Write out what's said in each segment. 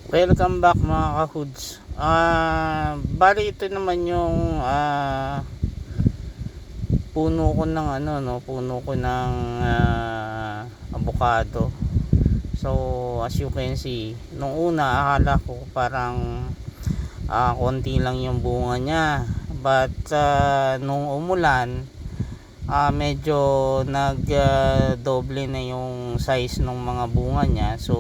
Welcome back mga ka-hoods. Bali ito naman yung puno ko ng avocado. So as you can see, nung una akala ko parang konti lang yung bunga niya. But nung umulan, medyo nag doble na yung size ng mga bunga niya. So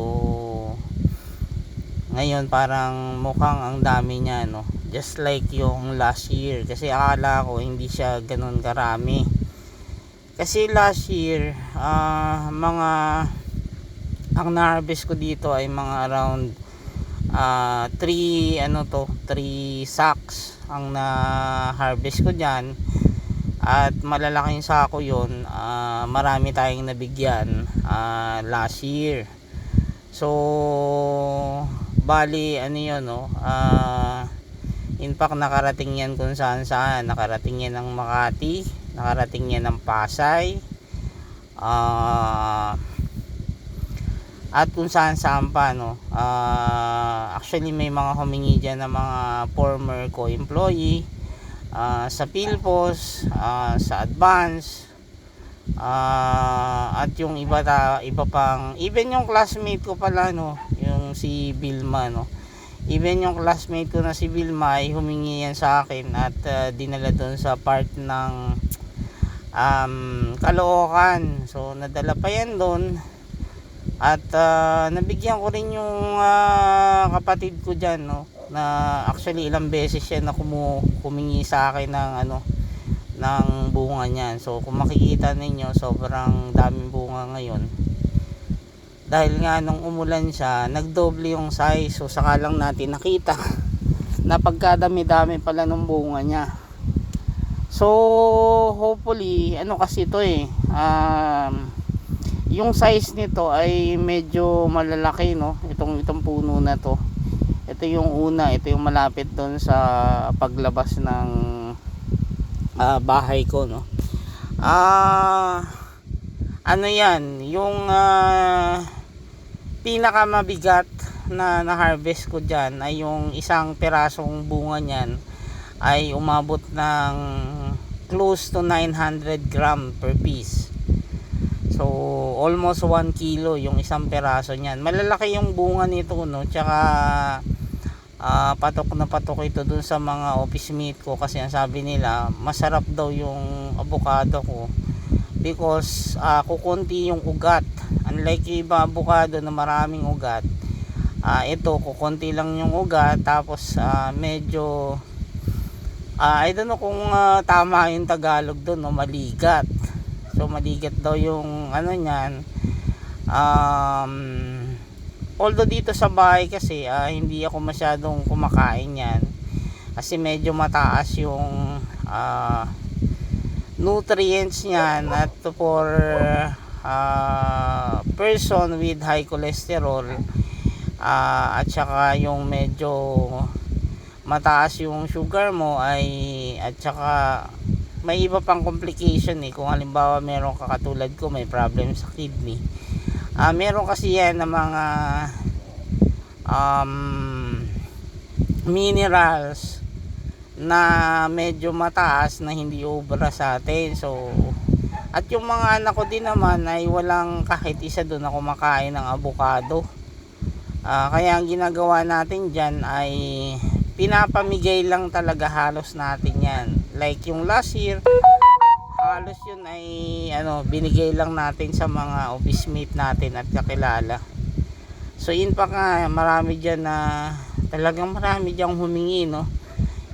ngayon parang mukhang ang dami niya, no, just like yung last year. Kasi akala ko hindi siya ganun karami, kasi last year mga ang na-harvest ko dito ay mga around 3 sacks ang na-harvest ko diyan, at malalaking sako yon. Marami tayong nabigyan last year. So bali yun, no, in fact nakarating yan kung saan saan. Nakarating yan ng Makati, nakarating yan ng Pasay, at kung saan saan pa, no. Actually may mga humingi dyan ng mga former co-employee sa Philpos, sa Advance, at yung iba pang, even yung classmate ko pala, no, yung si Vilma, no, even yung classmate ko na si Vilma ay humingi yan sa akin at dinala doon sa part ng Caloocan. So nadala pa yan doon, at nabigyan ko rin yung kapatid ko dyan, no, na actually ilang beses siya na humingi sa akin ng bunga niyan. So kung makikita ninyo, sobrang daming bunga ngayon. Dahil nga nung umulan siya, nagdoble yung size. So saka lang natin nakita na pagkadami-dami pala ng bunga niya. So hopefully, kasi ito yung size nito ay medyo malalaki, no, itong puno na to. Ito yung una, ito yung malapit doon sa paglabas ng bahay ko, no. Yan yung pinakamabigat na harvest ko dyan ay yung isang pirasong bunga niyan ay umabot ng close to 900 gram per piece. So almost 1 kilo yung isang piraso niyan. Malalaki yung bunga nito, no. Tsaka patok na patok ito dun sa mga office mate ko, kasi ang sabi nila masarap daw yung avocado ko because kukunti yung ugat. Unlike yung iba avocado na maraming ugat, ito kukunti lang yung ugat. Tapos medyo I don't know kung tama yung Tagalog doon, no, maligat. So maligat daw yung niyan. Although dito sa bahay kasi hindi ako masyadong kumakain yan, kasi medyo mataas yung nutrients niyan, at for person with high cholesterol, at saka yung medyo mataas yung sugar mo at saka may iba pang complication, kung halimbawa meron ka katulad ko, may problem sa kidney. Meron kasi yan na mga minerals na medyo mataas na hindi obra sa atin. So at yung mga anak ko din naman ay walang kahit isa doon na kumakain ng avocado. Kaya ang ginagawa natin dyan ay pinapamigay lang talaga halos natin yan. Like yung last year, halos yun ay binigay lang natin sa mga office mate natin at kakilala. So in fact marami dyan na talagang marami dyan humingi, no.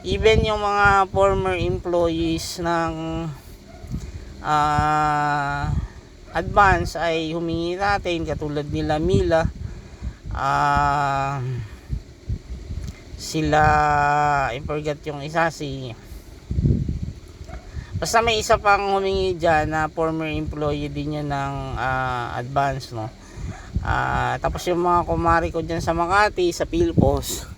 Even yung mga former employees ng Advance ay humingi natin, katulad nila Mila, sila, I forgot yung isa, basta may isa pang humingi dyan na former employee din yun ng Advance, no. Tapos yung mga kumari ko dyan sa Makati, sa Philpos,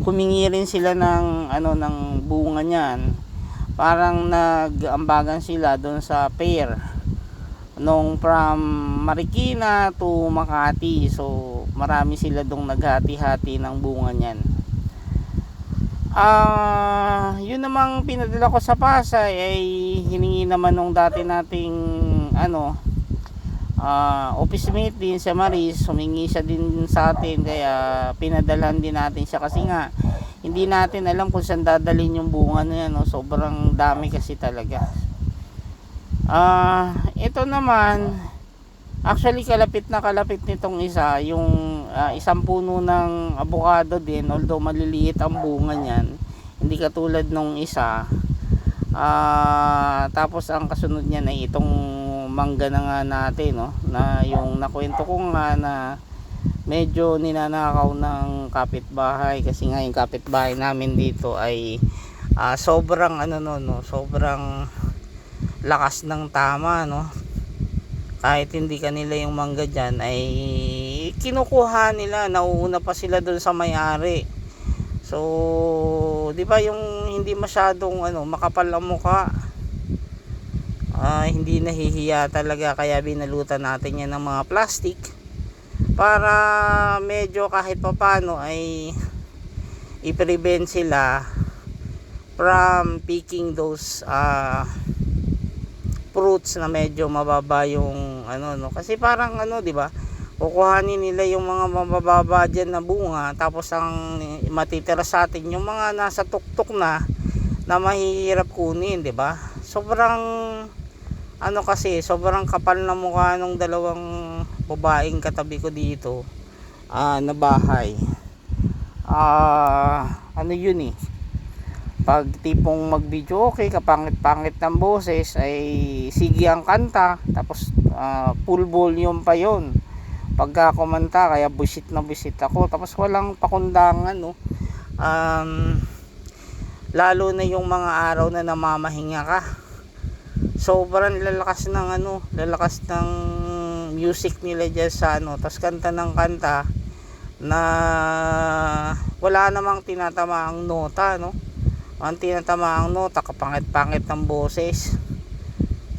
humingi rin sila ng ng bunga niyan. Parang nag-ambagan sila doon sa fair nung from Marikina to Makati. So marami sila dong naghati-hati ng bunga niyan. Yun namang pinadala ko sa Pasay ay hiningi naman nung dati nating office mate din sa Maris, humingi siya din sa atin, kaya pinadalhan din natin siya kasi nga hindi natin alam kung saan dadalhin yung bunga na yan, no? Sobrang dami kasi talaga. Ito naman actually kalapit na kalapit nitong isa, yung isang puno ng avocado din, although maliliit ang bunga niyan, hindi katulad nung isa. Tapos ang kasunod niyan ay itong mangga na nga natin, no, na yung nakwento ko nga na medyo ninanakaw ng kapitbahay, kasi nga yung kapitbahay namin dito ay sobrang sobrang lakas ng tama, no. Kahit hindi kanila yung mangga dyan ay kinukuha nila, nauuna pa sila doon sa may-ari. So di ba yung hindi masyadong makapal ang mukha, hindi nahihiya talaga, kaya binalutan natin yan ng mga plastic para medyo kahit papano ay i-prevent sila from picking those fruits na medyo mababa yung kasi parang di ba, kukuhanin nila yung mga mabababa dyan na bunga, tapos ang matitira sa atin yung mga nasa tuktok na mahihirap kunin, di ba? Sobrang kasi sobrang kapal na mukha ng dalawang babaeng katabi ko dito na bahay. Yun pag tipong mag-video okay, kapangit-pangit ng boses ay sige ang kanta, tapos full volume pa yon pagka kumanta, kaya busit na busit ako, tapos walang pakundangan, no. Lalo na yung mga araw na namamahinga ka, sobrang lalakas ng music nila dyan sa tas kanta ng kanta na wala namang tinatamaang nota, no. Ang tinatamaang nota, kapangit-pangit ng boses.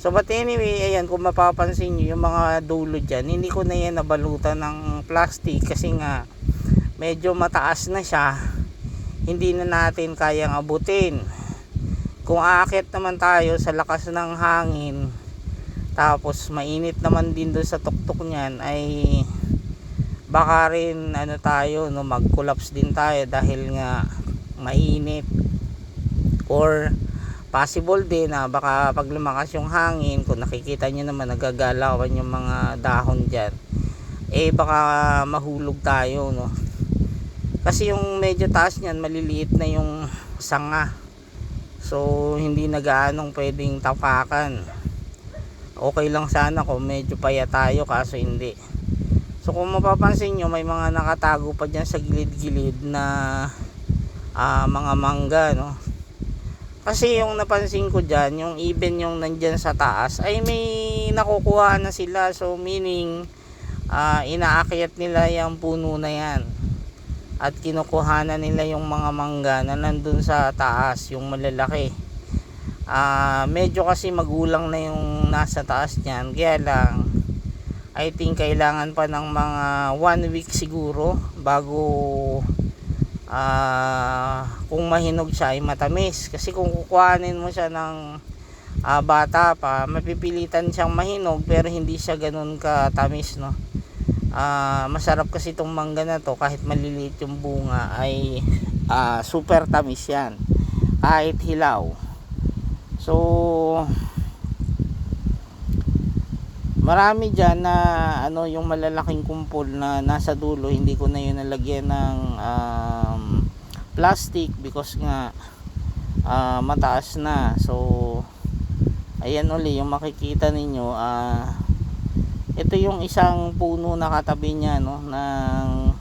So but anyway, ayan, kung mapapansin nyo yung mga dulo dyan, hindi ko na yan nabalutan ng plastic kasi nga medyo mataas na siya, hindi na natin kayang abutin. Kung aakyat naman tayo sa lakas ng hangin, tapos mainit naman din doon sa tuktok niyan, ay baka rin mag-collapse din tayo dahil nga mainit, or possible din na baka pag lumakas yung hangin, kung nakikita nyo naman nagagalawan yung mga dahon dyan, baka mahulog tayo, no. Kasi yung medyo taas nyan, maliliit na yung sanga, so hindi na gaanong pwedeng tapakan. Okay lang sana kung medyo paya tayo, kaso hindi. So kung mapapansin nyo, may mga nakatago pa dyan sa gilid-gilid na mga mangga, no. Kasi yung napansin ko dyan, yung even yung nandyan sa taas ay may nakukuha na sila. So meaning inaakyat nila yung puno na yan at kinukuha na nila yung mga mangga na nandun sa taas, yung malalaki. Medyo kasi magulang na yung nasa taas nyan, kaya lang I think kailangan pa ng mga 1 week siguro bago kung mahinog siya ay matamis. Kasi kung kukuhanin mo siya ng bata pa, mapipilitan siyang mahinog pero hindi siya ganun katamis, no. Masarap kasi itong mangga na to, kahit maliliit yung bunga ay super tamis yan kahit hilaw. So marami dyan na yung malalaking kumpol na nasa dulo, hindi ko na yun nalagyan ng plastic because nga mataas na. So ayan uli yung makikita ninyo, ito yung isang puno na katabi niya, no, ng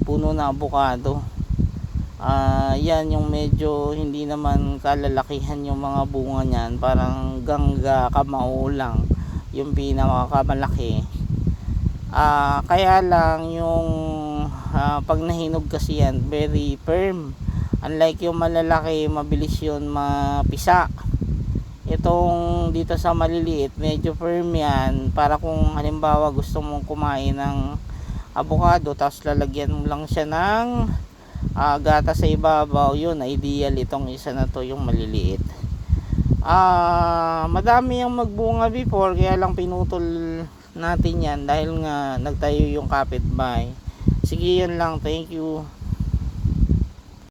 puno na avocado. Yan yung medyo hindi naman kalalakihan yung mga bunga niyan, parang gangga kamao lang yung pinakamalaki. Kaya lang yung pag nahinog kasi yan, very firm. Unlike yung malalaki, mabilis yun mapisa. Itong dito sa maliliit, medyo firm yan, para kung halimbawa gusto mong kumain ng avocado, tapos lalagyan mo lang siya ng gata sa ibabaw. Yun, ideal itong isa na to, yung maliliit. Madami yung magbunga before, kaya lang pinutol natin yan dahil nga nagtayo yung kapitbahay. Sige, yun lang, thank you.